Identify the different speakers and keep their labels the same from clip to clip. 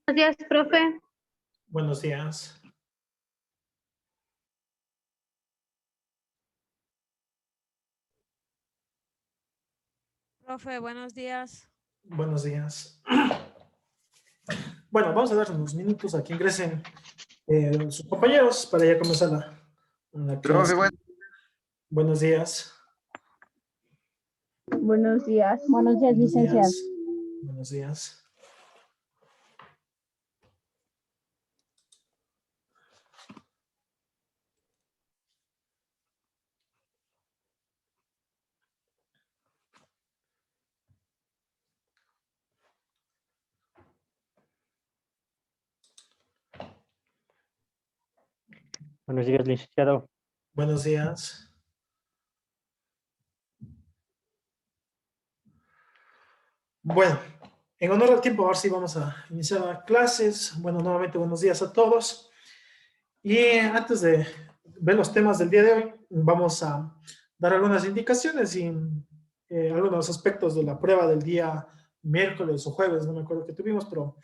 Speaker 1: Buenos días, profe.
Speaker 2: Buenos días.
Speaker 3: Profe, buenos días.
Speaker 2: Buenos días. Bueno, vamos a dar unos minutos a que ingresen sus compañeros para ya comenzar la clase.
Speaker 4: Profe, bueno,
Speaker 2: Buenos días.
Speaker 5: Buenos días. Buenos días,
Speaker 2: Buenos
Speaker 5: licenciado.
Speaker 2: días. Buenos días.
Speaker 6: Buenos días, licenciado.
Speaker 2: Buenos días. Bueno, en honor al tiempo, ahora sí vamos a iniciar las clases. Bueno, nuevamente buenos días a todos. Y antes de ver los temas del día de hoy, vamos a dar algunas indicaciones y algunos aspectos de la prueba del día miércoles o jueves, no me acuerdo que tuvimos, pero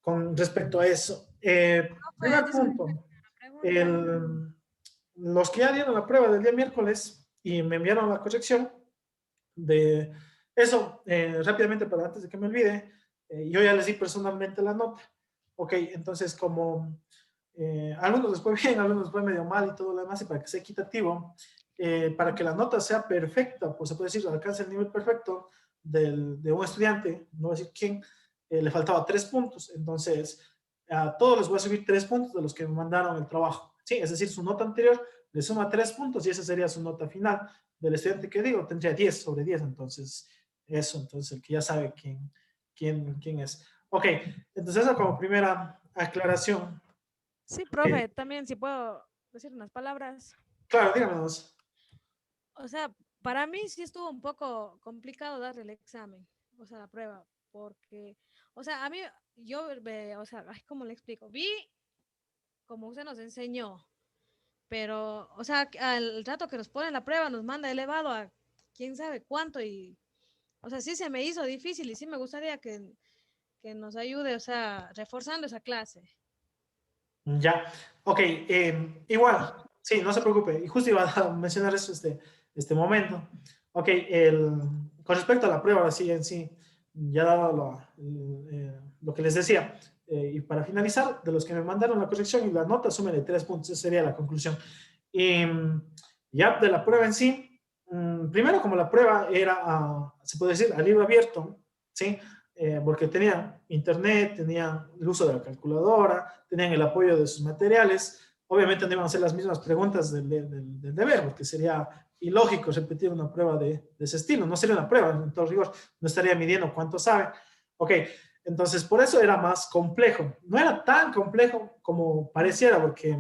Speaker 2: con respecto a eso. Primer punto, los que ya dieron la prueba del día miércoles y me enviaron la corrección de eso, rápidamente para antes de que me olvide, yo ya les di personalmente la nota. Ok, entonces como algunos les fue bien, algunos les fue medio mal y todo lo demás, y para que sea equitativo, para que la nota sea perfecta, pues se puede decir, alcance el nivel perfecto de un estudiante, no voy a decir quién, le faltaba 3 puntos, entonces a todos les voy a subir 3 puntos de los que me mandaron el trabajo, ¿sí? Es decir, su nota anterior le suma 3 puntos y esa sería su nota final del estudiante que digo, tendría 10 sobre 10, entonces eso, entonces el que ya sabe quién es. Ok, entonces eso como primera aclaración.
Speaker 3: Sí, profe, también si puedo decir unas palabras.
Speaker 2: Claro, dígame dos.
Speaker 3: O sea, para mí sí estuvo un poco complicado darle el examen, o sea, la prueba, porque, o sea, a mí, o sea, ay, ¿cómo le explico? Vi como usted nos enseñó, pero, o sea, al rato que nos ponen la prueba nos manda elevado a quién sabe cuánto y, o sea, sí se me hizo difícil y sí me gustaría que nos ayude, o sea, reforzando esa clase.
Speaker 2: Ya, ok, igual, sí, no se preocupe, y justo iba a mencionar eso este momento. Ok, con respecto a la prueba, ahora sí, en sí, ya dado lo que les decía, y para finalizar, de los que me mandaron la corrección y la nota, súmenle 3 puntos, esa sería la conclusión. Y ya de la prueba en sí, primero como la prueba era, se puede decir, a libro abierto, ¿sí? Porque tenían internet, tenían el uso de la calculadora, tenían el apoyo de sus materiales. Obviamente no iban a hacer las mismas preguntas del deber, porque sería ilógico repetir una prueba de ese estilo. No sería una prueba, en todo rigor, no estaría midiendo cuánto sabe. Ok, entonces por eso era más complejo. No era tan complejo como pareciera, porque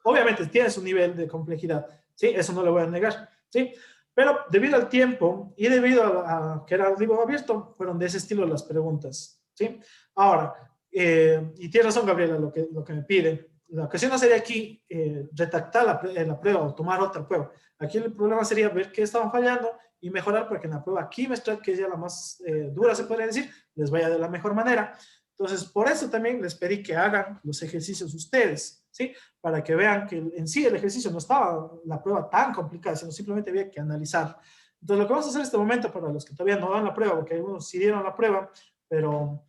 Speaker 2: obviamente tiene su nivel de complejidad, ¿sí? Eso no lo voy a negar, ¿sí? Pero debido al tiempo y debido a que era libro abierto, fueron de ese estilo las preguntas, ¿sí? Ahora, y tiene razón Gabriela lo que me pide, la ocasión no sería aquí retactar la prueba o tomar otra prueba. Aquí el problema sería ver qué estaban fallando y mejorar para que en la prueba quimestral, que es ya la más dura, se podría decir, les vaya de la mejor manera. Entonces, por eso también les pedí que hagan los ejercicios ustedes, ¿sí? Para que vean que en sí el ejercicio no estaba la prueba tan complicada, sino simplemente había que analizar. Entonces, lo que vamos a hacer en este momento para los que todavía no dan la prueba, porque algunos sí dieron la prueba, pero,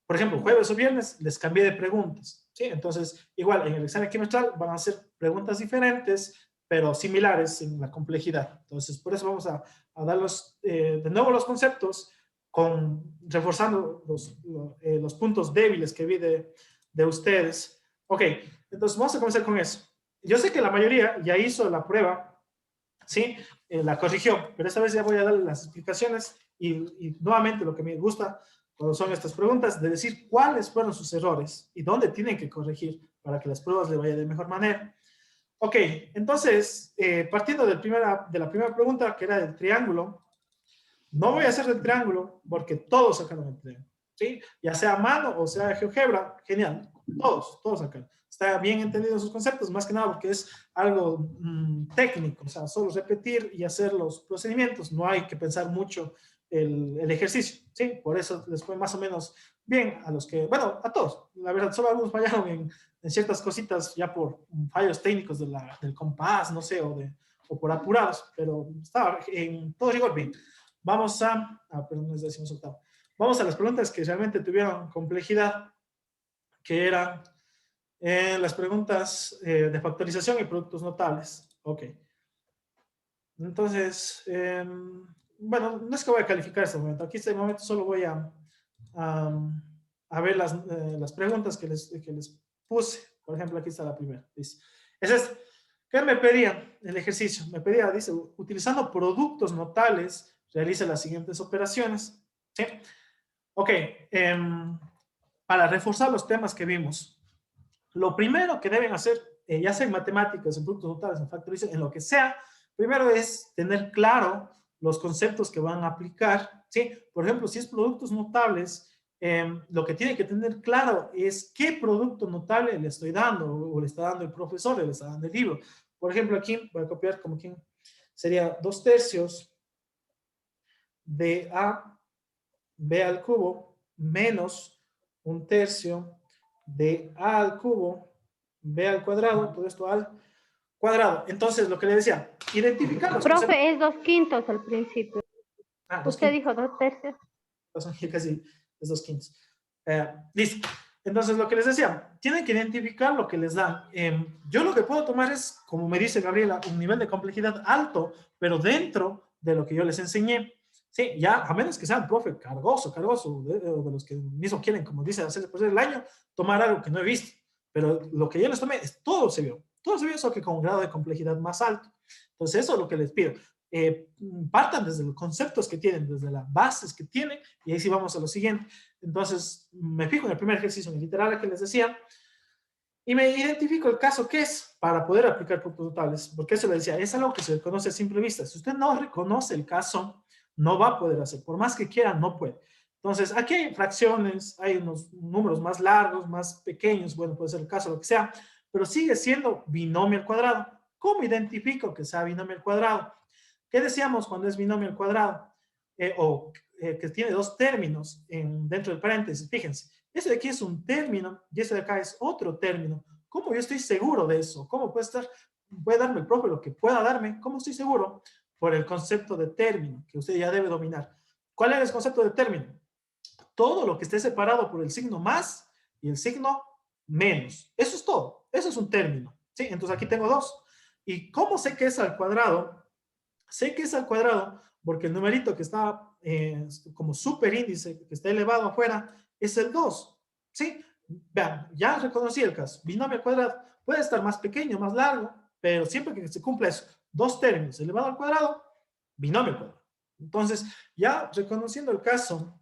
Speaker 2: por ejemplo, jueves o viernes les cambié de preguntas, ¿sí? Entonces, igual, en el examen quimestral van a ser preguntas diferentes, pero similares en la complejidad. Entonces, por eso vamos a dar de nuevo los conceptos, reforzando los puntos débiles que vi de ustedes. Ok, entonces vamos a comenzar con eso. Yo sé que la mayoría ya hizo la prueba, ¿sí? La corrigió, pero esta vez ya voy a darle las explicaciones y nuevamente lo que me gusta cuando son estas preguntas, de decir cuáles fueron sus errores y dónde tienen que corregir para que las pruebas le vayan de mejor manera. Ok, entonces, partiendo de la primera pregunta, que era del triángulo, no voy a hacer el triángulo porque todos sacaron el triángulo, ¿sí? Ya sea a mano o sea GeoGebra, genial, todos sacaron. Está bien entendido sus conceptos, más que nada porque es algo técnico, o sea, solo repetir y hacer los procedimientos, no hay que pensar mucho el ejercicio, ¿sí? Por eso les fue más o menos bien a los que, bueno, a todos. La verdad, solo algunos fallaron en ciertas cositas ya por fallos técnicos del compás, no sé, o por apurados, pero estaba en todo rigor bien. Vamos perdón, les decimos octavo. Vamos a las preguntas que realmente tuvieron complejidad, que eran las preguntas de factorización y productos notables. Ok. Entonces, bueno, no es que voy a calificar este momento. Aquí este momento solo voy a, a ver las preguntas que les puse. Por ejemplo, aquí está la primera. Dice, ¿qué me pedía el ejercicio? Me pedía, dice, utilizando productos notables, realice las siguientes operaciones. ¿Sí? Ok. Para reforzar los temas que vimos, lo primero que deben hacer, ya sea en matemáticas, en productos notables, en factorización, en lo que sea, primero es tener claro los conceptos que van a aplicar, ¿sí? Por ejemplo, si es productos notables, lo que tiene que tener claro es qué producto notable le estoy dando, o le está dando el profesor, o le está dando el libro. Por ejemplo, aquí voy a copiar como quien sería 2/3 de A, B al cubo, menos 1/3 de A al cubo, B al cuadrado, todo esto al cuadrado. Entonces, lo que le decía, identificar los conceptos.
Speaker 1: Profe, es 2/5 al principio. Usted
Speaker 2: 2/5.
Speaker 1: dijo 2/3.
Speaker 2: Casi es 2/5. Listo. Entonces, lo que les decía, tienen que identificar lo que les dan. Yo lo que puedo tomar es, como me dice Gabriela, un nivel de complejidad alto, pero dentro de lo que yo les enseñé. Sí, ya, a menos que sean profe cargoso, de los que mismo quieren, como dice, hacer por el año, tomar algo que no he visto. Pero lo que yo les tomé es todo se vio, solo que con un grado de complejidad más alto. Entonces, eso es lo que les pido. Partan desde los conceptos que tienen, desde las bases que tienen, y ahí sí vamos a lo siguiente. Entonces, me fijo en el primer ejercicio, en el literal que les decía, y me identifico el caso que es para poder aplicar productos notables, porque eso le decía, es algo que se reconoce a simple vista. Si usted no reconoce el caso, no va a poder hacer, por más que quiera, no puede. Entonces, aquí hay fracciones, hay unos números más largos, más pequeños, bueno, puede ser el caso, lo que sea, pero sigue siendo binomio al cuadrado. ¿Cómo identifico que sea binomio al cuadrado? ¿Qué decíamos cuando es binomio al cuadrado? Que tiene dos términos dentro del paréntesis. Fíjense, eso de aquí es un término y eso de acá es otro término. ¿Cómo yo estoy seguro de eso? ¿Cómo puede darme el profe lo que pueda darme? ¿Cómo estoy seguro? Por el concepto de término, que usted ya debe dominar. ¿Cuál es el concepto de término? Todo lo que esté separado por el signo más y el signo menos. Eso es todo. Eso es un término. ¿Sí? Entonces aquí tengo dos. ¿Y cómo sé que es al cuadrado? Sé que es al cuadrado porque el numerito que está como superíndice, que está elevado afuera, es el 2. ¿Sí? Vean, ya reconocí el caso. Binomio al cuadrado puede estar más pequeño, más largo, pero siempre que se cumpla eso, dos términos, elevado al cuadrado, binomio al cuadrado. Entonces, ya reconociendo el caso,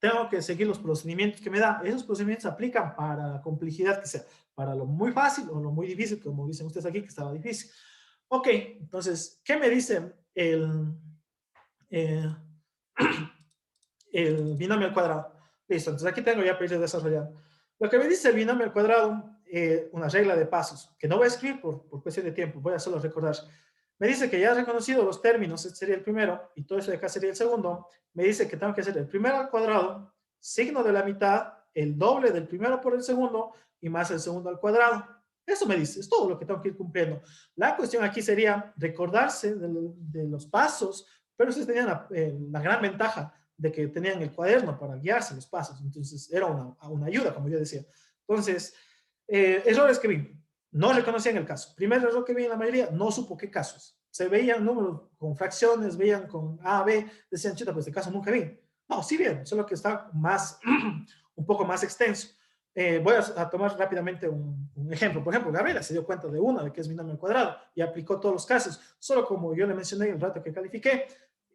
Speaker 2: tengo que seguir los procedimientos que me da. Esos procedimientos se aplican para la complejidad que sea, para lo muy fácil o lo muy difícil, como dicen ustedes aquí, que estaba difícil. Ok, entonces, ¿qué me dice eh, el binomio al cuadrado? Listo, entonces aquí tengo ya para ir desarrollando. Lo que me dice el binomio al cuadrado, una regla de pasos, que no voy a escribir por cuestión de tiempo, voy a solo recordar. Me dice que ya he reconocido los términos, este sería el primero, y todo eso de acá sería el segundo. Me dice que tengo que hacer el primero al cuadrado, signo de la mitad, el doble del primero por el segundo, y más el segundo al cuadrado. Eso me dice, es todo lo que tengo que ir cumpliendo. La cuestión aquí sería recordarse de los pasos, pero ustedes tenían la gran ventaja de que tenían el cuaderno para guiarse los pasos. Entonces, era una ayuda, como yo decía. Entonces, errores que vi. No reconocían el caso. Primer error que vi en la mayoría, no supo qué casos. Se veían números con fracciones, veían con A, B, decían, chuta, pues este caso nunca vi. No, sí bien, solo que está más, un poco más extenso. Voy a tomar rápidamente un ejemplo. Por ejemplo, Gabriela se dio cuenta de una, de que es binomio al cuadrado, y aplicó todos los casos. Solo como yo le mencioné el rato que califiqué,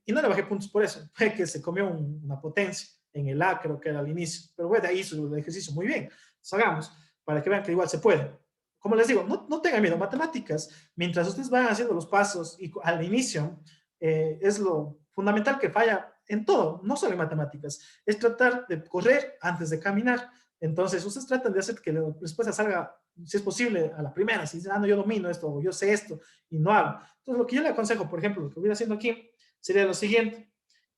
Speaker 2: y no le bajé puntos por eso, fue que se comió una potencia en el A, creo que era al inicio. Pero bueno, de ahí hizo el ejercicio muy bien. Entonces, hagamos, para que vean que igual se puede. Como les digo, no tengan miedo. Matemáticas, mientras ustedes van haciendo los pasos y al iguinicio, es lo fundamental que falla en todo, no solo en matemáticas. Es tratar de correr antes de caminar. Entonces, ustedes tratan de hacer que la respuesta salga, si es posible, a la primera. Si dicen, no, yo domino esto, o yo sé esto, y no hago. Entonces, lo que yo le aconsejo, por ejemplo, lo que voy haciendo aquí, sería lo siguiente.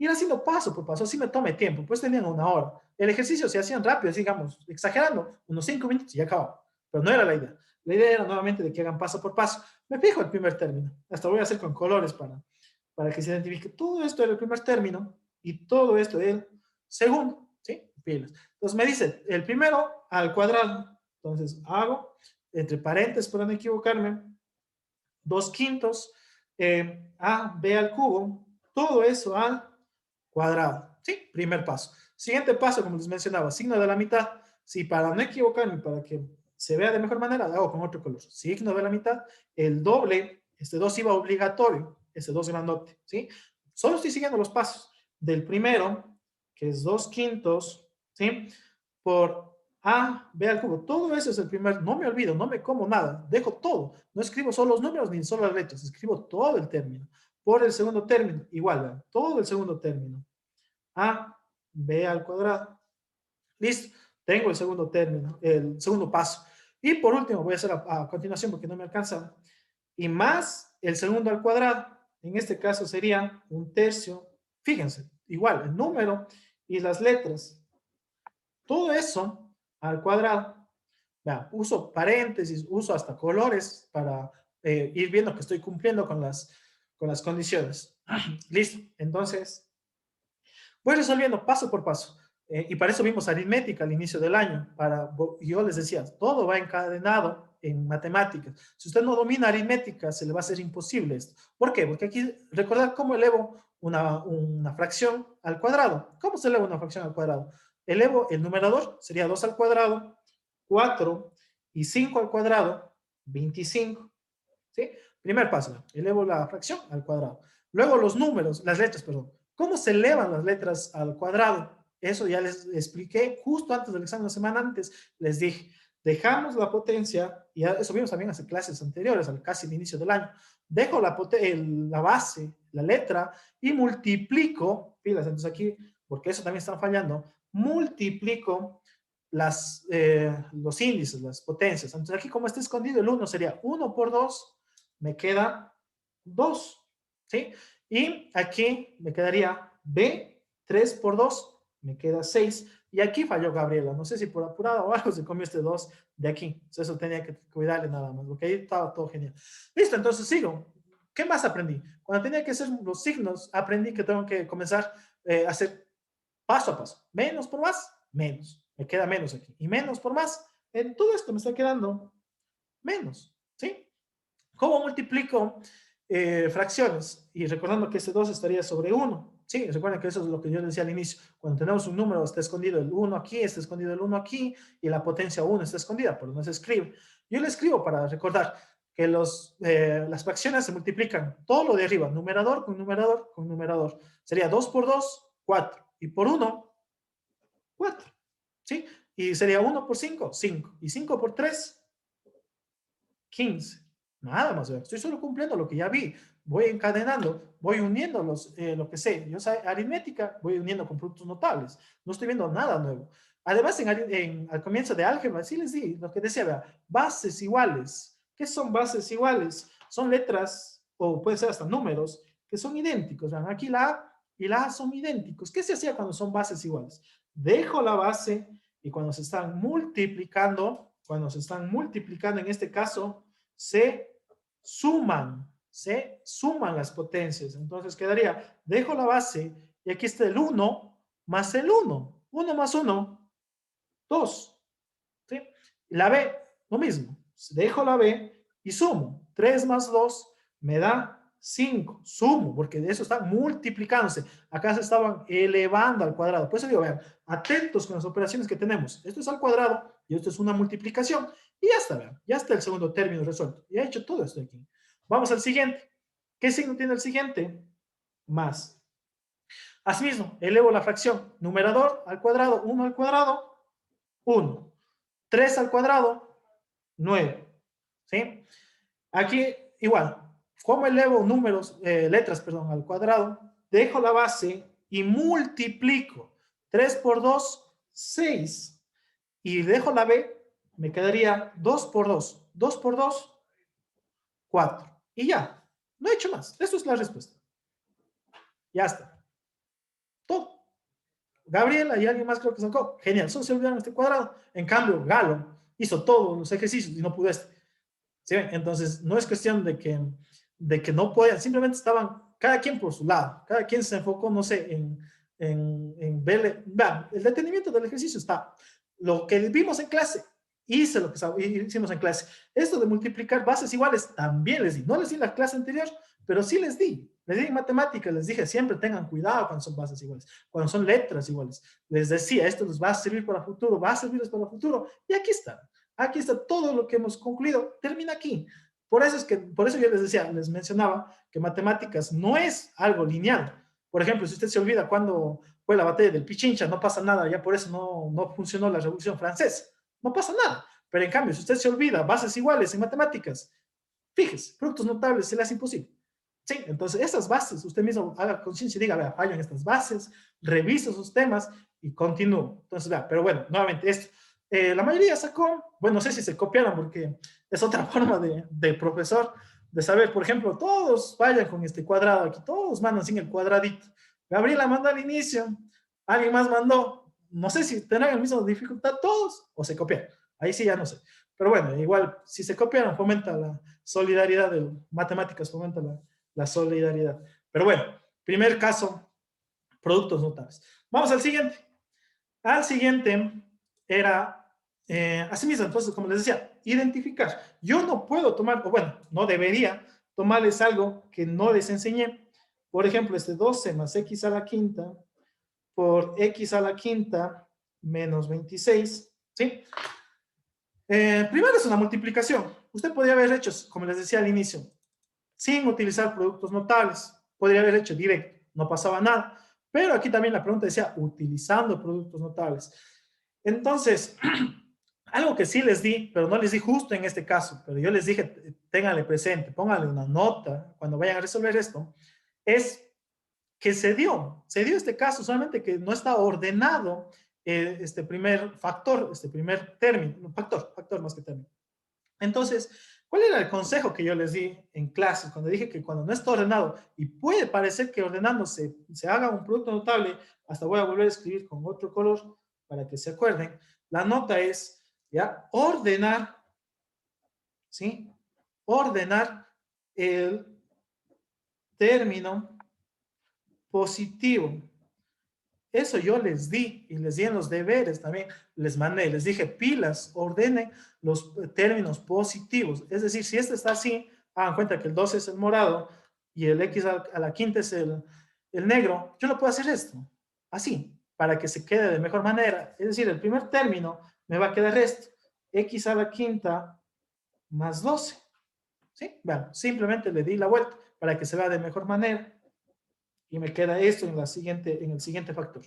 Speaker 2: ir haciendo paso por paso, así me tome tiempo, pues tenían 1 hora. El ejercicio se hacían rápido, digamos, exagerando, unos 5 minutos y ya acababa. Pero no era la idea. La idea era nuevamente de que hagan paso por paso. Me fijo el primer término. Hasta lo voy a hacer con colores para que se identifique. Todo esto era el primer término y todo esto el segundo. ¿Sí? Pilas. Entonces me dice el primero al cuadrado. Entonces hago, entre paréntesis para no equivocarme, 2/5 a b al cubo. Todo eso al cuadrado. ¿Sí? Primer paso. Siguiente paso, como les mencionaba, signo de la mitad. Sí, para no equivocarme, para que se vea de mejor manera, hago con otro color. Signo de la mitad, el doble, este 2 iba obligatorio, este 2 grandote, ¿sí? Solo estoy siguiendo los pasos del primero, que es 2/5, ¿sí? Por a, b al cubo. Todo eso es el primer, no me olvido, no me como nada, dejo todo. No escribo solo los números ni solo las letras, escribo todo el término. Por el segundo término, igual, vean, todo el segundo término. A, b al cuadrado. Listo, tengo el segundo término, el segundo paso. Y por último, voy a hacer a continuación porque no me alcanza. Y más el segundo al cuadrado. En este caso sería 1/3. Fíjense, igual, el número y las letras. Todo eso al cuadrado. Vean, uso paréntesis, uso hasta colores para ir viendo que estoy cumpliendo con las condiciones. Listo, entonces voy resolviendo paso por paso. Y para eso vimos aritmética al inicio del año. Yo les decía, todo va encadenado en matemáticas. Si usted no domina aritmética, se le va a hacer imposible esto. ¿Por qué? Porque aquí, recordar cómo elevo una fracción al cuadrado. ¿Cómo se eleva una fracción al cuadrado? Elevo el numerador, sería 2 al cuadrado, 4 y 5 al cuadrado, 25. ¿Sí? Primer paso, elevo la fracción al cuadrado. Luego los números, las letras, perdón. ¿Cómo se elevan las letras al cuadrado? Eso ya les expliqué justo antes del examen, una semana antes, les dije, dejamos la potencia, y eso vimos también hace clases anteriores, casi el inicio del año, dejo la base, la letra, y multiplico, pilas, entonces aquí, porque eso también están fallando, multiplico los índices, las potencias. Entonces aquí como está escondido el 1 sería 1 por 2, me queda 2, ¿sí? Y aquí me quedaría B, 3 por 2, me queda 6. Y aquí falló Gabriela. No sé si por apurado o algo se comió este 2 de aquí. Entonces eso tenía que cuidarle nada más, porque ahí estaba todo genial. Listo, entonces sigo. ¿Qué más aprendí? Cuando tenía que hacer los signos, aprendí que tengo que comenzar a hacer paso a paso. Menos por más, menos. Me queda menos aquí. Y menos por más, en todo esto me está quedando menos, ¿sí? ¿Cómo multiplico fracciones? Y recordando que este 2 estaría sobre 1. Sí, recuerden que eso es lo que yo decía al inicio. Cuando tenemos un número, está escondido el 1 aquí, está escondido el 1 aquí, y la potencia 1 está escondida, pero no se escribe. Yo le escribo para recordar que las fracciones se multiplican todo lo de arriba, numerador con numerador con numerador. Sería 2 por 2, 4. Y por 1, 4. ¿Sí? Y sería 1 por 5, 5. Y 5 por 3, 15. Nada más, estoy solo cumpliendo lo que ya vi. Voy encadenando, voy uniendo lo que sé. Yo sé aritmética, voy uniendo con productos notables. No estoy viendo nada nuevo. Además, al comienzo de álgebra, sí les di lo que decía, vea, bases iguales. ¿Qué son bases iguales? Son letras, o puede ser hasta números, que son idénticos. Vean, aquí la A y la A son idénticos. ¿Qué se hacía cuando son bases iguales? Dejo la base y cuando se están multiplicando en este caso, se suman las potencias. Entonces quedaría, dejo la base y aquí está el 1 más el 1. 1 más 1, 2. ¿Sí? La B, lo mismo. Dejo la B y sumo. 3 más 2 me da 5. Sumo, porque de eso están multiplicándose. Acá se estaban elevando al cuadrado. Por eso digo, vean, atentos con las operaciones que tenemos. Esto es al cuadrado y esto es una multiplicación. Y ya está, vean. Ya está el segundo término resuelto. Ya he hecho todo esto aquí. Vamos al siguiente. ¿Qué signo tiene el siguiente? Más. Asimismo, elevo la fracción. Numerador al cuadrado, 1 al cuadrado, 1. 3 al cuadrado, 9. ¿Sí? Aquí, igual. ¿Cómo elevo letras, al cuadrado? Dejo la base y multiplico. 3 por 2, 6. Y dejo la B, me quedaría 2 por 2. 2 por 2, 4. Y ya. No he hecho más. Eso es la respuesta. Ya está. Todo. Gabriela y alguien más creo que sacó. Genial, solo se olvidaron este cuadrado. En cambio, Galo hizo todos los ejercicios y no pudo este. ¿Sí ven? Entonces, no es cuestión de que no podían, simplemente estaban cada quien por su lado. Cada quien se enfocó, no sé, en verle. Vean, el detenimiento del ejercicio está. Lo que vimos en clase, hice lo que hicimos en clase. Esto de multiplicar bases iguales también les di. No les di en la clase anterior, pero sí les di. Les di en matemáticas, les dije, siempre tengan cuidado cuando son bases iguales, cuando son letras iguales. Les decía, esto les va a servir para el futuro, va a servirles para el futuro. Y aquí está. Aquí está todo lo que hemos concluido. Termina aquí. Por eso yo les decía, les mencionaba que matemáticas no es algo lineal. Por ejemplo, si usted se olvida cuando fue la batalla del Pichincha, no pasa nada, ya por eso no funcionó la Revolución Francesa. No pasa nada. Pero en cambio, si usted se olvida bases iguales en matemáticas, fíjese, productos notables se le hace imposible. Sí, entonces esas bases, usted mismo haga conciencia y diga, vea, fallo en estas bases, revisa sus temas y continúo. Entonces, vea, pero bueno, nuevamente esto. La mayoría sacó, bueno, no sé si se copiaron porque es otra forma de profesor, de saber, por ejemplo, todos vayan con este cuadrado aquí, todos mandan sin el cuadradito. Gabriela mandó al inicio, alguien más mandó, no sé si tendrán la misma dificultad todos o se copiaron. Ahí sí ya no sé. Pero bueno, igual, si se copiaron, fomenta la solidaridad de matemáticas, fomenta la solidaridad. Pero bueno, primer caso, productos notables. Vamos al siguiente. Al siguiente era, asimismo, entonces, como les decía, identificar. Yo no puedo tomar, o bueno, no debería tomarles algo que no les enseñé. Por ejemplo, este 12 más x a la quinta por x a la quinta menos 26, ¿sí? Primero es una multiplicación. Usted podría haber hecho, como les decía al inicio, sin utilizar productos notables. Podría haber hecho directo, no pasaba nada. Pero aquí también la pregunta decía, utilizando productos notables. Entonces, algo que sí les di, pero no les di justo en este caso, pero yo les dije, ténganle presente, pónganle una nota cuando vayan a resolver esto, es que se dio este caso, solamente que no está ordenado este primer factor, este primer término, factor más que término. Entonces, ¿cuál era el consejo que yo les di en clases cuando dije que cuando no está ordenado y puede parecer que ordenando se haga un producto notable, hasta voy a volver a escribir con otro color para que se acuerden, la nota es, ¿ya? Ordenar, ¿sí? Ordenar el término positivo. Eso yo les di y les di en los deberes también, les mandé, les dije pilas, ordenen los términos positivos. Es decir, si este está así, hagan cuenta que el 12 es el morado y el x a la quinta es el negro, yo no puedo hacer esto, así, para que se quede de mejor manera. Es decir, el primer término me va a quedar esto, x a la quinta más 12. ¿Sí? Bueno, simplemente le di la vuelta para que se vea de mejor manera. Y me queda esto en el siguiente factor.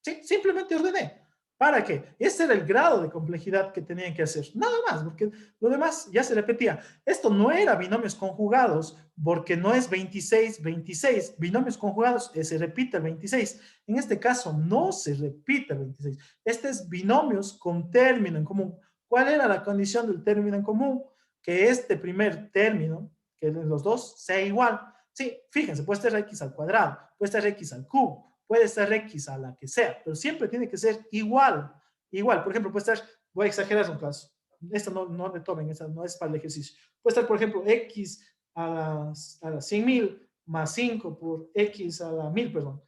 Speaker 2: ¿Sí? Simplemente ordené. ¿Para qué? Ese era el grado de complejidad que tenían que hacer. Nada más, porque lo demás ya se repetía. Esto no era binomios conjugados, porque no es 26, 26. Binomios conjugados se repite el 26. En este caso no se repite el 26. Este es binomios con término en común. ¿Cuál era la condición del término en común? Que este primer término, que los dos, sea igual. Sí, fíjense, puede ser x al cuadrado, puede ser x al cubo, puede ser x a la que sea, pero siempre tiene que ser igual. Igual, por ejemplo, puede ser, voy a exagerar un caso, esto no le tomen, esta no es para el ejercicio. Puede estar, por ejemplo, x a las 100,000 más 5 por x a la 1000, perdón,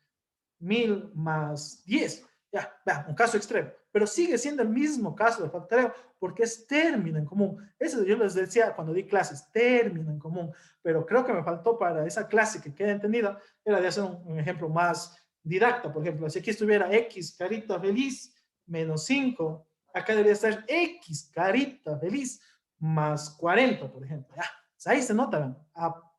Speaker 2: 1000 más 10. Ya, vean, un caso extremo. Pero sigue siendo el mismo caso de factoreo porque es término en común. Eso yo les decía cuando di clases, término en común. Pero creo que me faltó para esa clase que quede entendida, era de hacer un ejemplo más didacta. Por ejemplo, si aquí estuviera x carita feliz menos 5, acá debería estar x carita feliz más 40, por ejemplo. Ya, ahí se nota, ¿ven?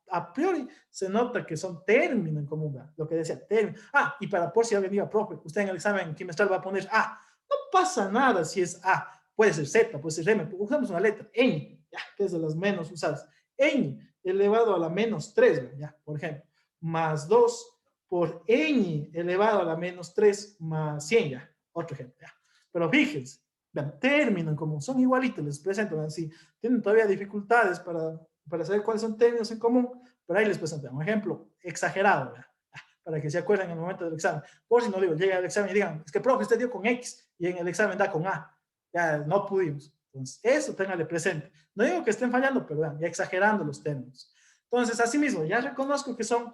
Speaker 2: A priori se nota que son términos en común, ¿verdad? Lo que decía, término. Ah, y para por si alguien diga, profe, usted en el examen trimestral va a poner A. No pasa nada si es A. Puede ser Z, puede ser M. Usamos una letra, ñ, ya, que es de las menos usadas. Ñ elevado a la menos 3, ya, por ejemplo. Más 2 por ñ elevado a la menos 3 más 100, ya. Otro ejemplo, ya. Pero fíjense, vean, término en común, son igualitos, les presento, vean, si tienen todavía dificultades para saber cuáles son términos en común, pero ahí les presento un ejemplo exagerado, ¿verdad? para que se acuerden en el momento del examen. Por si no digo, llega el examen y digan, es que profe, usted dio con X y en el examen da con A. Ya no pudimos. Entonces, eso ténganle presente. No digo que estén fallando, pero vean, ya exagerando los términos. Entonces, asimismo, ya reconozco que son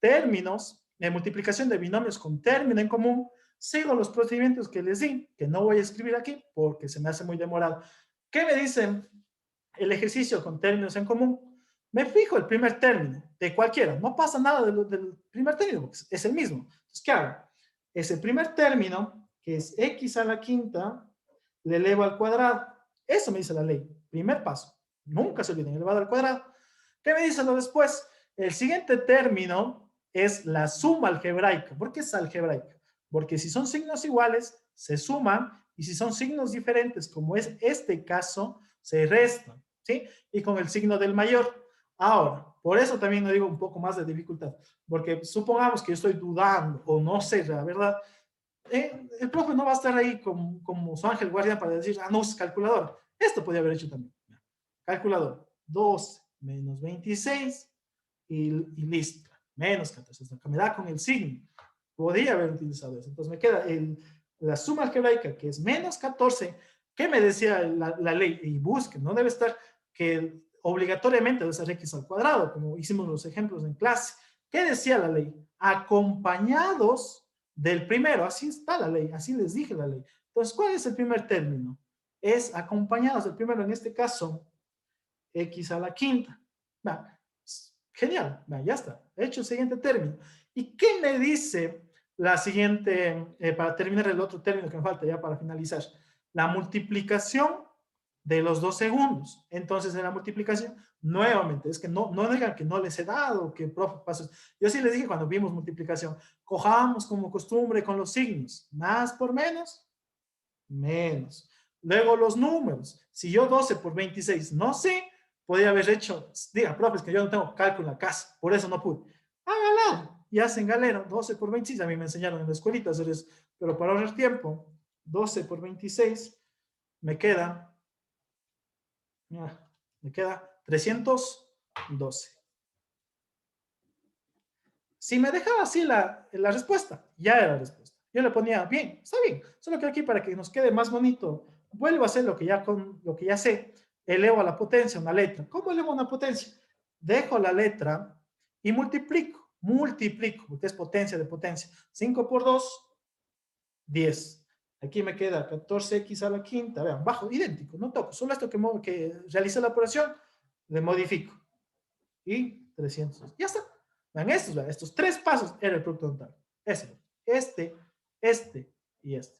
Speaker 2: términos de multiplicación de binomios con término en común. Sigo los procedimientos que les di, que no voy a escribir aquí porque se me hace muy demorado. ¿Qué me dicen el ejercicio con términos en común? Me fijo el primer término de cualquiera. No pasa nada del primer término, porque es el mismo. Entonces, ¿qué hago? Es el primer término, que es x a la quinta, le elevo al cuadrado. Eso me dice la ley. Primer paso. Nunca se olviden, elevado al cuadrado. ¿Qué me dice lo después? El siguiente término es la suma algebraica. ¿Por qué es algebraica? Porque si son signos iguales, se suman, y si son signos diferentes, como es este caso, se restan, ¿sí? Y con el signo del mayor. Ahora, por eso también le digo un poco más de dificultad, porque supongamos que yo estoy dudando, o no sé, la verdad, el profe no va a estar ahí como su ángel guardián para decir, ah, no, es calculador. Esto podría haber hecho también. Calculador, 12 menos 26 y listo, menos 14. Hasta que me da con el signo. Podría haber utilizado eso. Entonces me queda la suma algebraica, que es menos 14. ¿Qué me decía la ley? Y busquen, no debe estar que obligatoriamente debe ser x al cuadrado, como hicimos los ejemplos en clase. ¿Qué decía la ley? Acompañados del primero. Así está la ley, así les dije la ley. Entonces, ¿cuál es el primer término? Es acompañados del primero, en este caso, x a la quinta. Va, genial, va, ya está. He hecho el siguiente término. ¿Y qué me dice la siguiente, para terminar el otro término que me falta ya para finalizar? La multiplicación de los 2 segundos. Entonces, en la multiplicación, nuevamente, es que no digan que no les he dado, que profe pasó. Yo sí les dije cuando vimos multiplicación, cojamos como costumbre con los signos, más por menos, menos. Luego los números. Si yo 12 por 26 no sé, podría haber hecho, diga, profe, es que yo no tengo cálculo en la casa, por eso no pude. Hágalo. Y hacen galero, 12 por 26, a mí me enseñaron en la escuelita a hacer eso, pero para ahorrar tiempo, 12 por 26, me queda 312. Si me dejaba así la respuesta, ya era la respuesta. Yo le ponía, bien, está bien, solo que aquí para que nos quede más bonito, vuelvo a hacer lo que ya sé, elevo a la potencia una letra. ¿Cómo elevo una potencia? Dejo la letra y multiplico, porque es potencia de potencia. 5 por 2, 10. Aquí me queda 14x a la quinta, vean, bajo, idéntico, no toco, solo esto que realicé la operación, le modifico. Y 300, ya está. Vean, estos 3 pasos era el producto total. Este y este.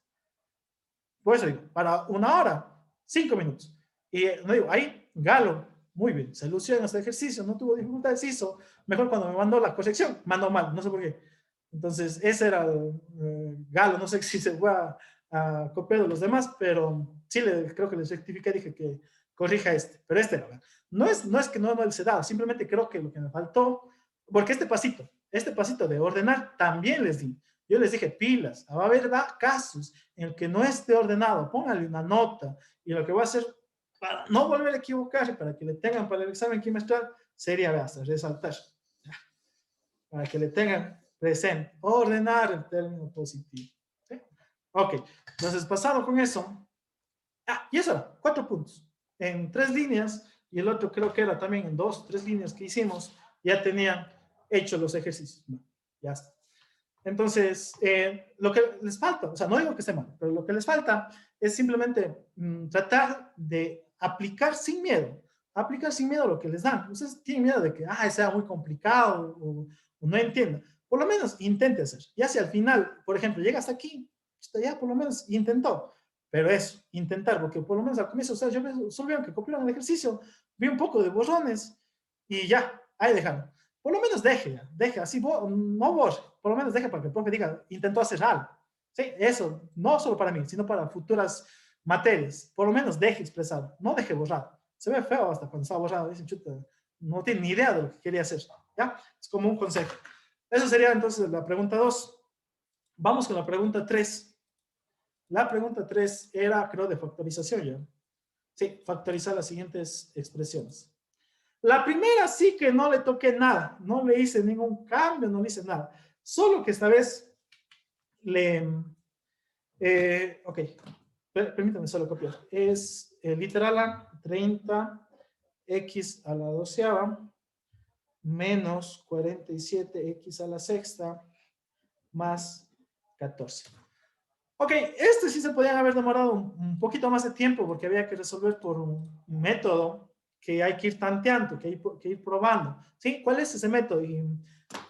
Speaker 2: Por eso digo, para 1 hora, 5 minutos. Y no digo, ahí, Galo, muy bien, soluciona este ejercicio, no tuvo dificultades, hizo mejor cuando me mandó la corrección, mandó mal, no sé por qué. Entonces, ese era Galo, no sé si se fue a copiar de los demás, pero sí creo que les rectifiqué, dije que corrija pero este era. No es que no les he dado, simplemente creo que lo que me faltó, porque este pasito de ordenar también les di. Yo les dije, pilas, va a haber casos en el que no esté ordenado, póngale una nota, y lo que voy a hacer para no volver a equivocarse, para que le tengan para el examen quimestral, sería, resaltar, para que le tengan presente, ordenar el término positivo. ¿Sí? Ok, entonces pasado con eso, y eso era, 4 puntos, en 3 líneas, y el otro creo que era también en 2, 3 líneas que hicimos, ya tenían hecho los ejercicios. Bueno, ya está. Entonces, lo que les falta, o sea, no digo que esté mal, pero lo que les falta es simplemente tratar de aplicar sin miedo lo que les dan. Ustedes tienen miedo de que, sea muy complicado o no entienda. Por lo menos intente hacer. Ya si al final, por ejemplo, llegas aquí, ya por lo menos intentó. Pero eso, intentar, porque por lo menos al comienzo, o sea, yo solo vieron que copiaron el ejercicio, vi un poco de borrones y ya, ahí dejaron. Por lo menos deje, así, no borre, por lo menos deje para que el profe diga, intentó hacer algo. Sí, eso, no solo para mí, sino para futuras materias. Por lo menos deje expresado, no deje borrado. Se ve feo hasta cuando está borrado, dicen, chuta, no tiene ni idea de lo que quería hacer. ¿Ya? Es como un consejo. Eso sería entonces la pregunta 2. Vamos con la pregunta 3. La pregunta 3 era, creo, de factorización ya. Sí, factorizar las siguientes expresiones. La primera sí que no le toqué nada, no le hice ningún cambio, no le hice nada. Solo que esta vez ok, permítame solo copiar. Es literal A, 30x a la doceava menos 47x a la sexta más 14. Ok, este sí se podían haber demorado un poquito más de tiempo porque había que resolver por un método que hay que ir tanteando, que hay que ir probando. ¿Sí? ¿Cuál es ese método? Y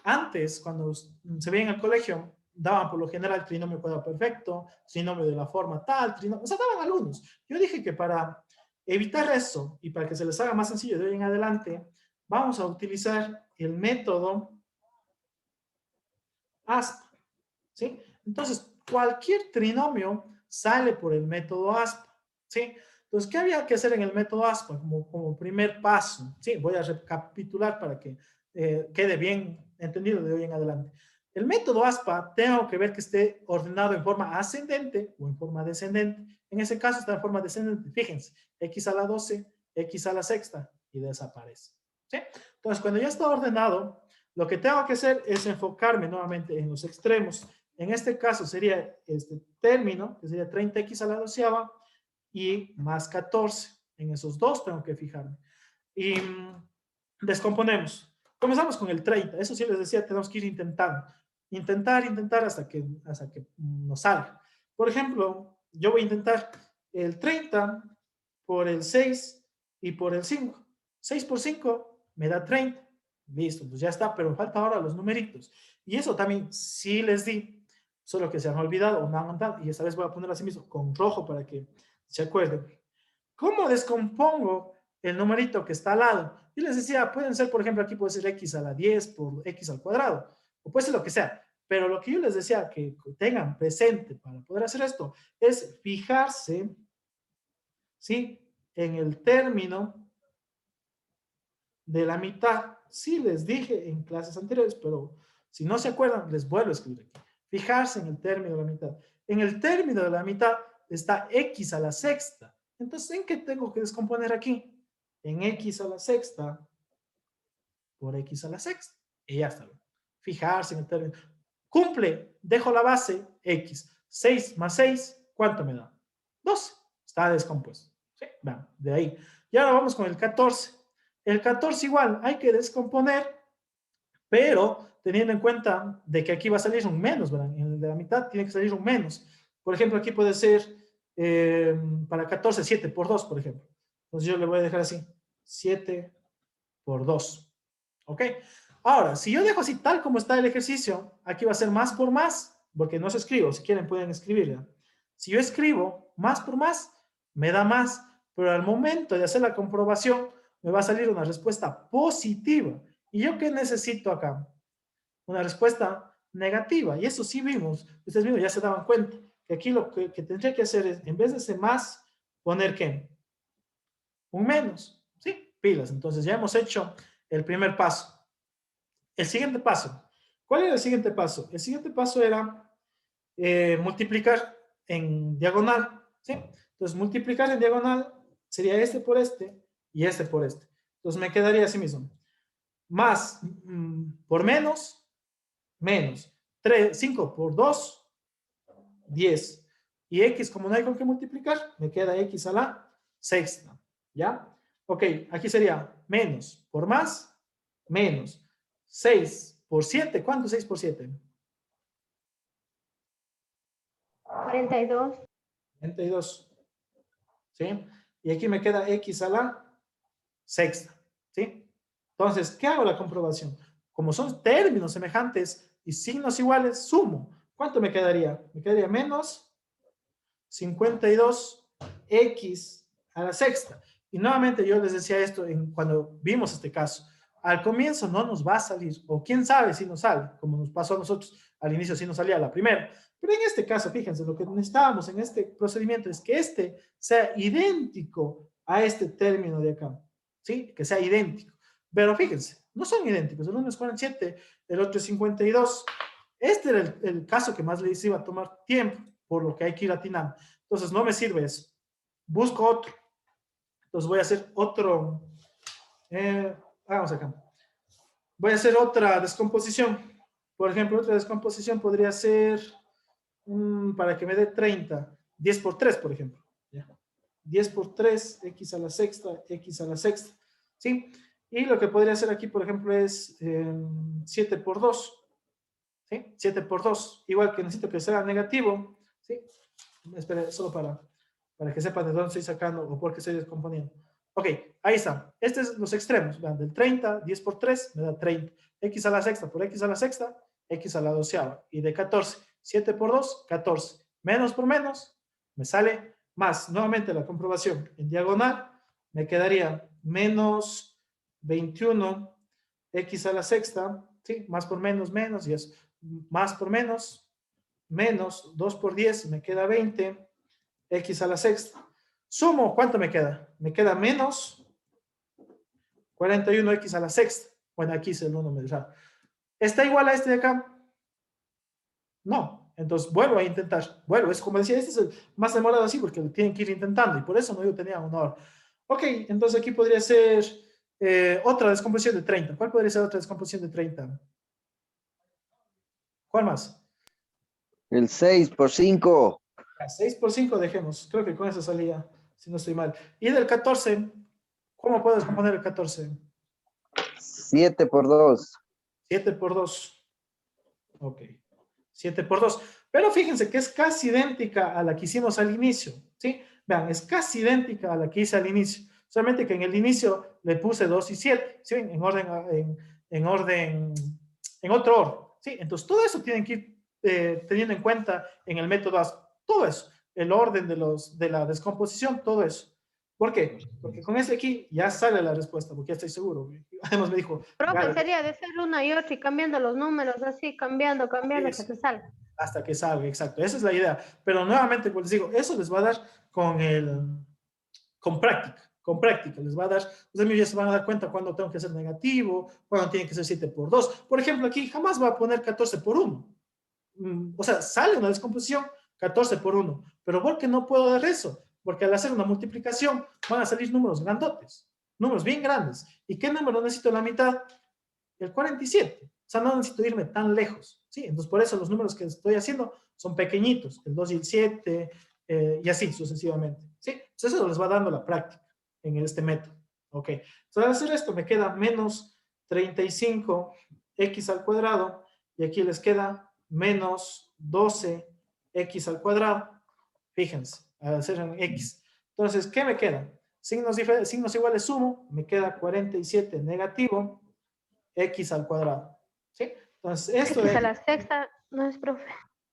Speaker 2: antes, cuando se veía en el colegio, daban por lo general trinomio cuadrado perfecto, trinomio de la forma tal, o sea, daban algunos. Yo dije que para evitar eso y para que se les haga más sencillo de hoy en adelante, vamos a utilizar el método ASP. ¿Sí? Entonces, cualquier trinomio sale por el método ASP. ¿Sí? Entonces, ¿qué había que hacer en el método ASP como primer paso? Sí, voy a recapitular para que quede bien entendido de hoy en adelante. El método ASPA tengo que ver que esté ordenado en forma ascendente o en forma descendente. En ese caso está en forma descendente. Fíjense, x a la 12, x a la sexta y desaparece. ¿Sí? Entonces, cuando ya está ordenado, lo que tengo que hacer es enfocarme nuevamente en los extremos. En este caso sería este término, que sería 30x a la doceava y más 14. En esos dos tengo que fijarme. Y descomponemos. Comenzamos con el 30. Eso sí les decía, tenemos que ir intentando. Intentar hasta que nos salga. Por ejemplo, yo voy a intentar el 30 por el 6 y por el 5. 6 por 5 me da 30. Listo, pues ya está, pero falta ahora los numeritos. Y eso también sí les di, solo que se han olvidado o no han montado. Y esta vez voy a ponerlo así mismo con rojo para que se acuerden. ¿Cómo descompongo el numerito que está al lado? Yo les decía, pueden ser, por ejemplo, aquí puede ser x a la 10 por x al cuadrado, o puede ser lo que sea. Pero lo que yo les decía que tengan presente para poder hacer esto es fijarse, ¿sí?, en el término de la mitad. Sí les dije en clases anteriores, pero si no se acuerdan, les vuelvo a escribir aquí. Fijarse en el término de la mitad. En el término de la mitad está x a la sexta. Entonces, ¿en qué tengo que descomponer aquí? En x a la sexta por x a la sexta. Y ya está. Fijarse en el término. Cumple, dejo la base, x. 6 más 6, ¿cuánto me da? 12. Está descompuesto. ¿Sí? Bueno, de ahí. Y ahora vamos con el 14. El 14 igual, hay que descomponer, pero teniendo en cuenta de que aquí va a salir un menos, ¿verdad? En el de la mitad tiene que salir un menos. Por ejemplo, aquí puede ser para 14, 7 por 2, por ejemplo. Entonces yo le voy a dejar así, 7 por 2. ¿Ok? Ahora, si yo dejo así tal como está el ejercicio, aquí va a ser más por más, porque no se escribo, si quieren pueden escribirla. Si yo escribo más por más, me da más, pero al momento de hacer la comprobación, me va a salir una respuesta positiva. ¿Y yo qué necesito acá? Una respuesta negativa. Y eso sí vimos, ustedes mismos ya se daban cuenta, que aquí lo que tendría que hacer es, en vez de ese más, poner ¿qué? Un menos. ¿Sí? Pilas. Entonces ya hemos hecho el primer paso. El siguiente paso. ¿Cuál era el siguiente paso? El siguiente paso era multiplicar en diagonal. ¿Sí? Entonces, multiplicar en diagonal sería este por este y este por este. Entonces, me quedaría así mismo. Más por menos, menos. 5 por 2, 10. Y x, como no hay con qué multiplicar, me queda x a la sexta. ¿Ya? Ok, aquí sería menos por más, menos. 6 por 7, ¿cuánto es 6 por 7?
Speaker 1: 42.
Speaker 2: 42. ¿Sí? Y aquí me queda x a la sexta. ¿Sí? Entonces, ¿qué hago la comprobación? Como son términos semejantes y signos iguales, sumo. ¿Cuánto me quedaría? Me quedaría menos 52x a la sexta. Y nuevamente yo les decía esto cuando vimos este caso. Al comienzo no nos va a salir, o quién sabe si nos sale, como nos pasó a nosotros. Al inicio sí nos salía la primera. Pero en este caso, fíjense, lo que necesitábamos en este procedimiento es que este sea idéntico a este término de acá. ¿Sí? Que sea idéntico. Pero fíjense, no son idénticos. El uno es 47, el otro es 52. Este era el caso que más les iba a tomar tiempo, por lo que hay que ir atinando. Entonces, no me sirve eso. Busco otro. Entonces, voy a hacer otro. Vamos acá. Voy a hacer otra descomposición. Por ejemplo, otra descomposición podría ser, para que me dé 30, 10 por 3, por ejemplo. ¿Ya? 10 por 3, x a la sexta, x a la sexta. ¿Sí? Y lo que podría hacer aquí, por ejemplo, es 7 por 2. ¿Sí? 7 por 2. Igual que necesito que sea negativo. ¿Sí? Espera, solo para que sepan de dónde estoy sacando o por qué estoy descomponiendo. Ok, ahí está. Estos son los extremos. Vean, del 30, 10 por 3 me da 30. X a la sexta por X a la sexta, X a la doceava. Y de 14, 7 por 2, 14. Menos por menos, me sale más. Nuevamente la comprobación en diagonal, me quedaría menos 21, X a la sexta, ¿sí? Más por menos, menos, y es más por menos, menos 2 por 10, me queda 20, X a la sexta. Sumo, ¿cuánto me queda? Me queda menos 41x a la sexta. Bueno, aquí es el número raro. ¿Está igual a este de acá? No. Entonces vuelvo a intentar. Vuelvo, es como decía, este es el más demorado así porque lo tienen que ir intentando y por eso no yo tenía una hora. Ok, entonces aquí podría ser otra descomposición de 30. ¿Cuál podría ser otra descomposición de 30? ¿Cuál más?
Speaker 4: El 6 por 5.
Speaker 2: 6 por 5 dejemos. Creo que con eso salía, si no estoy mal. Y del 14, ¿cómo puedo descomponer el 14?
Speaker 4: 7 por 2.
Speaker 2: 7 por 2. Ok. 7 por 2. Pero fíjense que es casi idéntica a la que hicimos al inicio. ¿Sí? Vean, es casi idéntica a la que hice al inicio. Solamente que en el inicio le puse 2 y 7. ¿Sí? En orden, en otro orden. ¿Sí? Entonces todo eso tienen que ir teniendo en cuenta en el método ASP. Todo eso. El orden de la descomposición, todo eso. ¿Por qué? Porque con este aquí ya sale la respuesta, porque ya estoy seguro. Además me dijo...
Speaker 1: Profe, sería de ser una y otra y cambiando los números, así, cambiando, hasta que salga.
Speaker 2: Hasta que salga, exacto. Esa es la idea. Pero nuevamente, como les digo, eso les va a dar con práctica. Con práctica les va a dar, ustedes ya se van a dar cuenta cuando tengo que ser negativo, cuando tiene que ser 7 por 2. Por ejemplo, aquí jamás va a poner 14 por 1. O sea, sale una descomposición 14 por 1. Pero ¿por qué no puedo dar eso? Porque al hacer una multiplicación van a salir números grandotes, números bien grandes. ¿Y qué número necesito en la mitad? El 47. O sea, no necesito irme tan lejos. ¿Sí? Entonces, por eso los números que estoy haciendo son pequeñitos, el 2 y el 7, y así sucesivamente. ¿Sí? Entonces, eso les va dando la práctica en este método. Ok. Entonces, al hacer esto me queda menos 35x al cuadrado, y aquí les queda menos 12x al cuadrado. Fíjense, al hacer en x. Entonces, ¿qué me queda? Signos iguales sumo, me queda 47 negativo, x al cuadrado. ¿Sí? Entonces, esto
Speaker 1: X a
Speaker 2: de...
Speaker 1: la sexta, no es, profe.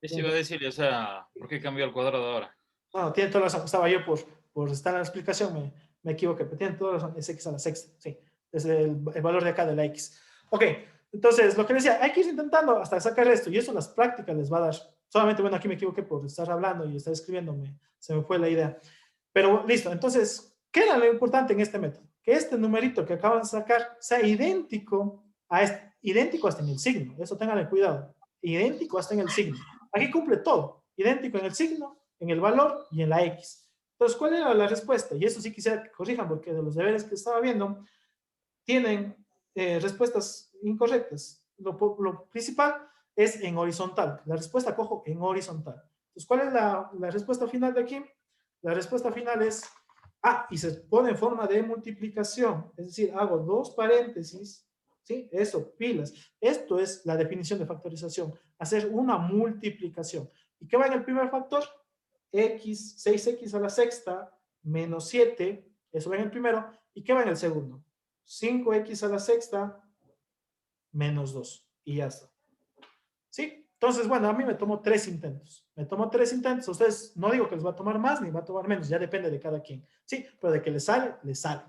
Speaker 5: Eso iba a decirle, o sea, ¿por qué cambió al cuadrado ahora?
Speaker 2: No, tiene toda la razón. Estaba yo por estar en la explicación, me equivoqué, pero tiene toda la razón. Es x a la sexta. Sí, es el valor de acá de la x. Ok, entonces, lo que decía, hay que ir intentando hasta sacar esto, y eso las prácticas les va a dar. Solamente, bueno, aquí me equivoqué por estar hablando y estar escribiendo, se me fue la idea. Pero listo, entonces, ¿qué era lo importante en este método? Que este numerito que acaban de sacar sea idéntico a este, idéntico hasta en el signo. Eso tengan cuidado. Idéntico hasta en el signo. Aquí cumple todo. Idéntico en el signo, en el valor y en la X. Entonces, ¿cuál era la respuesta? Y eso sí quisiera que corrijan, porque de los deberes que estaba viendo, tienen respuestas incorrectas. Lo principal es en horizontal. La respuesta cojo en horizontal. Entonces, ¿cuál es la respuesta final de aquí? La respuesta final es, y se pone en forma de multiplicación. Es decir, hago dos paréntesis, ¿sí? Eso, pilas. Esto es la definición de factorización. Hacer una multiplicación. ¿Y qué va en el primer factor? 6x a la sexta menos 7. Eso va en el primero. ¿Y qué va en el segundo? 5x a la sexta menos 2. Y ya está. ¿Sí? Entonces, bueno, a mí me tomó 3 intentos. Me tomó 3 intentos. A ustedes no digo que les va a tomar más ni va a tomar menos. Ya depende de cada quien. ¿Sí? Pero de que les sale, les sale.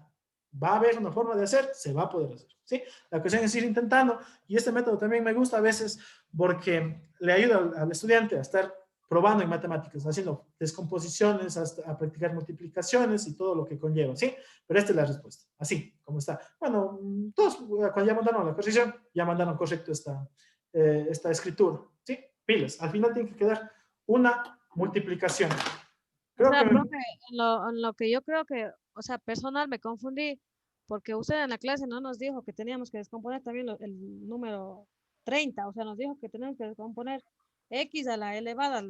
Speaker 2: Va a haber una forma de hacer, se va a poder hacer. ¿Sí? La cuestión es ir intentando. Y este método también me gusta a veces porque le ayuda al estudiante a estar probando en matemáticas, haciendo descomposiciones, hasta a practicar multiplicaciones y todo lo que conlleva, ¿sí? Pero esta es la respuesta, así como está. Bueno, todos cuando ya mandaron la corrección, ya mandaron correcto esta escritura, ¿sí? Pilas, al final tiene que quedar una multiplicación.
Speaker 3: O sea, profe, en lo que yo creo que, o sea, personal me confundí, porque usted en la clase no nos dijo que teníamos que descomponer también el número 30, o sea, nos dijo que tenemos que descomponer x a la elevada,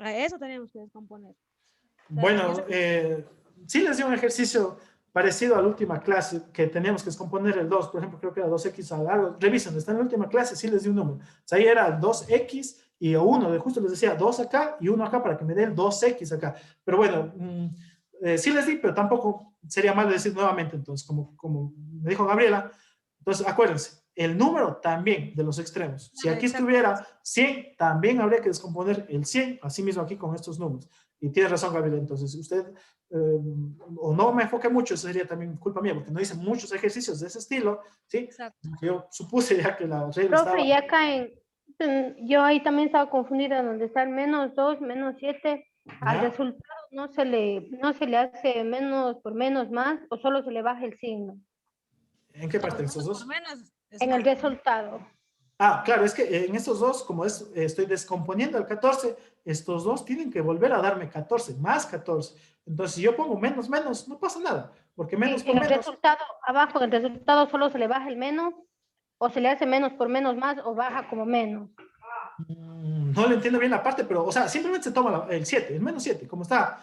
Speaker 3: a eso teníamos que descomponer. O sea, y
Speaker 2: Bueno,
Speaker 3: eso-
Speaker 2: sí les di un ejercicio parecido a la última clase, que teníamos que descomponer el 2, por ejemplo, creo que era 2x a largo. Revisen, está en la última clase, sí les di un número. O sea, ahí era 2x y uno, de justo les decía 2 acá y 1 acá para que me dé el 2x acá. Pero bueno, sí les di, pero tampoco sería mal decir nuevamente, entonces, como me dijo Gabriela. Entonces, acuérdense, el número también de los extremos. Si aquí estuviera 100, también habría que descomponer el 100, así mismo aquí con estos números. Y tiene razón, Gabriela, entonces usted o no me enfoque mucho, eso sería también culpa mía, porque no hice muchos ejercicios de ese estilo, ¿sí?
Speaker 3: Exacto.
Speaker 2: Yo supuse ya que la regla
Speaker 1: Profe,
Speaker 2: estaba...
Speaker 1: y acá yo ahí también estaba confundida donde está el -2, -7, al
Speaker 2: ¿Ya?
Speaker 1: resultado no se le hace menos por menos más, o solo se le baja el signo
Speaker 2: ¿En qué
Speaker 3: No,
Speaker 2: parte de estos
Speaker 3: menos por
Speaker 2: dos?
Speaker 3: menos es
Speaker 1: en el
Speaker 3: más.
Speaker 1: resultado.
Speaker 2: Ah, claro, es que en estos dos, como es, estoy descomponiendo el 14, estos dos tienen que volver a darme 14, más 14. Entonces, si yo pongo menos, menos, no pasa nada, porque menos por
Speaker 1: En el
Speaker 2: menos,
Speaker 1: resultado, abajo en el resultado solo se le baja el menos, o se le hace menos por menos más, o baja como menos.
Speaker 2: no le entiendo bien la parte, pero, o sea, simplemente se toma el 7, el -7, como está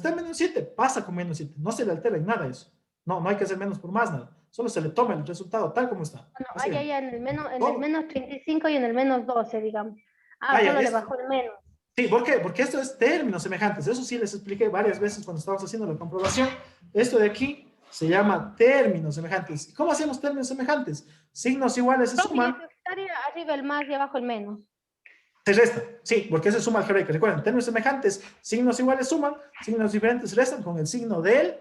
Speaker 2: el -7, pasa con -7, no se le altera en nada eso. No, no hay que hacer menos por más nada, solo se le toma el resultado tal como está.
Speaker 1: Bueno,
Speaker 2: Así
Speaker 1: ahí
Speaker 2: es.
Speaker 1: en el
Speaker 2: Oh,
Speaker 1: menos 35 y en el -12, digamos. Ah,
Speaker 2: ya,
Speaker 1: solo le bajó el menos.
Speaker 2: sí, ¿por qué? Porque esto es términos semejantes. Eso sí les expliqué varias veces cuando estábamos haciendo la comprobación. Esto de aquí se llama términos semejantes. ¿Cómo hacemos términos semejantes? Signos iguales se
Speaker 1: Profe, y
Speaker 2: suman,
Speaker 1: estaría arriba el más y abajo el menos.
Speaker 2: se restan. Sí, porque eso es suma algebraica. Recuerden, términos semejantes, signos iguales suman, signos diferentes restan con el signo del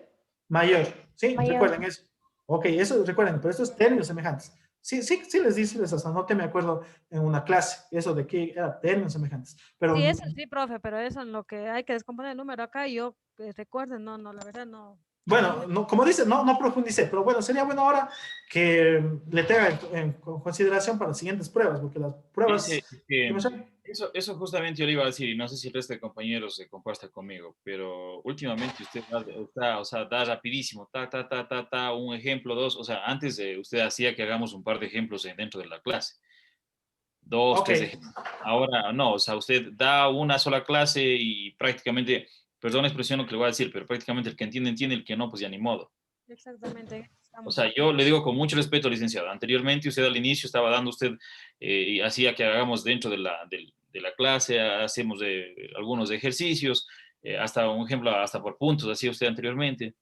Speaker 2: mayor. ¿Sí?
Speaker 1: Mayor.
Speaker 2: Recuerden eso. Ok, eso recuerden, pero esto es términos semejantes. Sí, sí, sí les di, sí les hasta no te me acuerdo en una clase, eso de que era términos semejantes. Pero
Speaker 3: Sí, eso sí, profe, pero eso en lo que hay que descomponer el número acá, y yo recuerden, no, la verdad no.
Speaker 2: bueno, no, como dice, no profundicé, pero bueno, sería bueno ahora que le tenga en consideración para las siguientes pruebas, porque las
Speaker 5: Dice
Speaker 2: pruebas que
Speaker 5: que
Speaker 2: me salen-
Speaker 5: eso justamente yo le iba a decir, y no sé si el resto de compañeros se comparta conmigo, pero últimamente usted o sea, da rapidísimo, un ejemplo, dos, o sea, antes usted hacía que hagamos un par de ejemplos dentro de la clase, dos,
Speaker 2: Ok,
Speaker 5: tres ejemplos. Ahora no, o sea, usted da una sola clase y prácticamente, perdón la expresión lo que le voy a decir, pero prácticamente el que entiende, entiende, el que no, pues ya ni modo.
Speaker 3: Exactamente,
Speaker 5: O
Speaker 3: estamos.
Speaker 5: sea, yo le digo con mucho respeto, licenciado. Anteriormente, usted al inicio estaba dando usted, y hacía que hagamos dentro de la clase, hacemos algunos ejercicios, hasta un ejemplo, hasta por puntos, hacía usted anteriormente,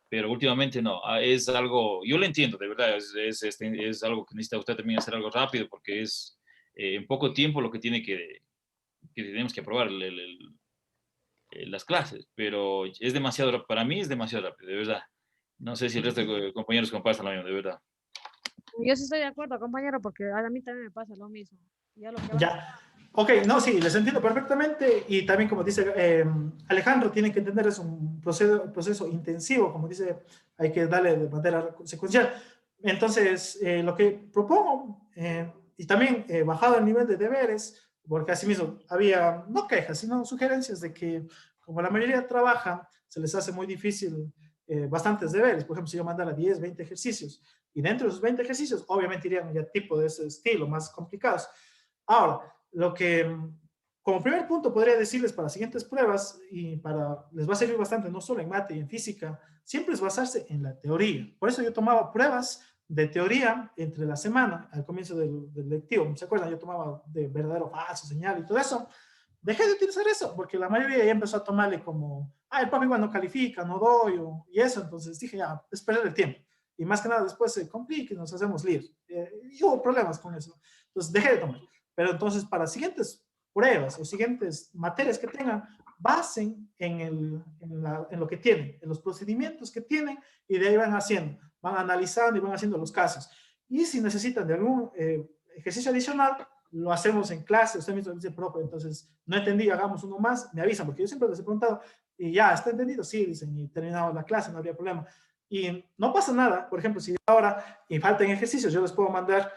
Speaker 5: pero últimamente no. Es algo, yo lo entiendo, de verdad, es algo que necesita usted también hacer algo rápido, porque es en poco tiempo lo que que tenemos que aprobar las clases, pero es demasiado, para mí es demasiado rápido, de verdad. No sé si el resto de compañeros compartan lo mismo, de verdad.
Speaker 3: Yo sí estoy de acuerdo, compañero, porque a mí también me pasa lo mismo. Ya lo que va.
Speaker 2: ya. Ok, no, sí, les entiendo perfectamente y también como dice Alejandro, tienen que entender es un proceso intensivo, como dice, hay que darle de manera secuencial. Entonces, lo que propongo, y también bajado el nivel de deberes, porque asimismo había, no quejas, sino sugerencias de que como la mayoría trabaja, se les hace muy difícil bastantes deberes. Por ejemplo, si yo mandara 10, 20 ejercicios, y dentro de esos 20 ejercicios, obviamente irían ya tipo de ese estilo, más complicados. Ahora, lo que como primer punto podría decirles para las siguientes pruebas, y les va a servir bastante, no solo en mate y en física, siempre es basarse en la teoría. Por eso yo tomaba pruebas de teoría entre la semana, al comienzo del lectivo. ¿Se acuerdan? Yo tomaba de verdadero, falso, señal y todo eso. Dejé de utilizar eso, porque la mayoría ya empezó a tomarle como, el papi igual no califica, no doy, y eso. Entonces dije, ya, es perder el tiempo. Y más que nada después se complica y nos hacemos líos. Y hubo problemas con eso. Entonces dejé de tomar. Pero entonces para siguientes pruebas o siguientes materias que tengan, basen en lo que tienen, en los procedimientos que tienen, y de ahí van analizando y van haciendo los casos. Y si necesitan de algún ejercicio adicional, lo hacemos en clase. Usted mismo dice, profe, entonces no entendí, hagamos uno más, me avisan, porque yo siempre les he preguntado, y ya, ¿está entendido? Sí, dicen, y terminamos la clase, no habría problema. Y no pasa nada, por ejemplo, si ahora y faltan ejercicios, yo les puedo mandar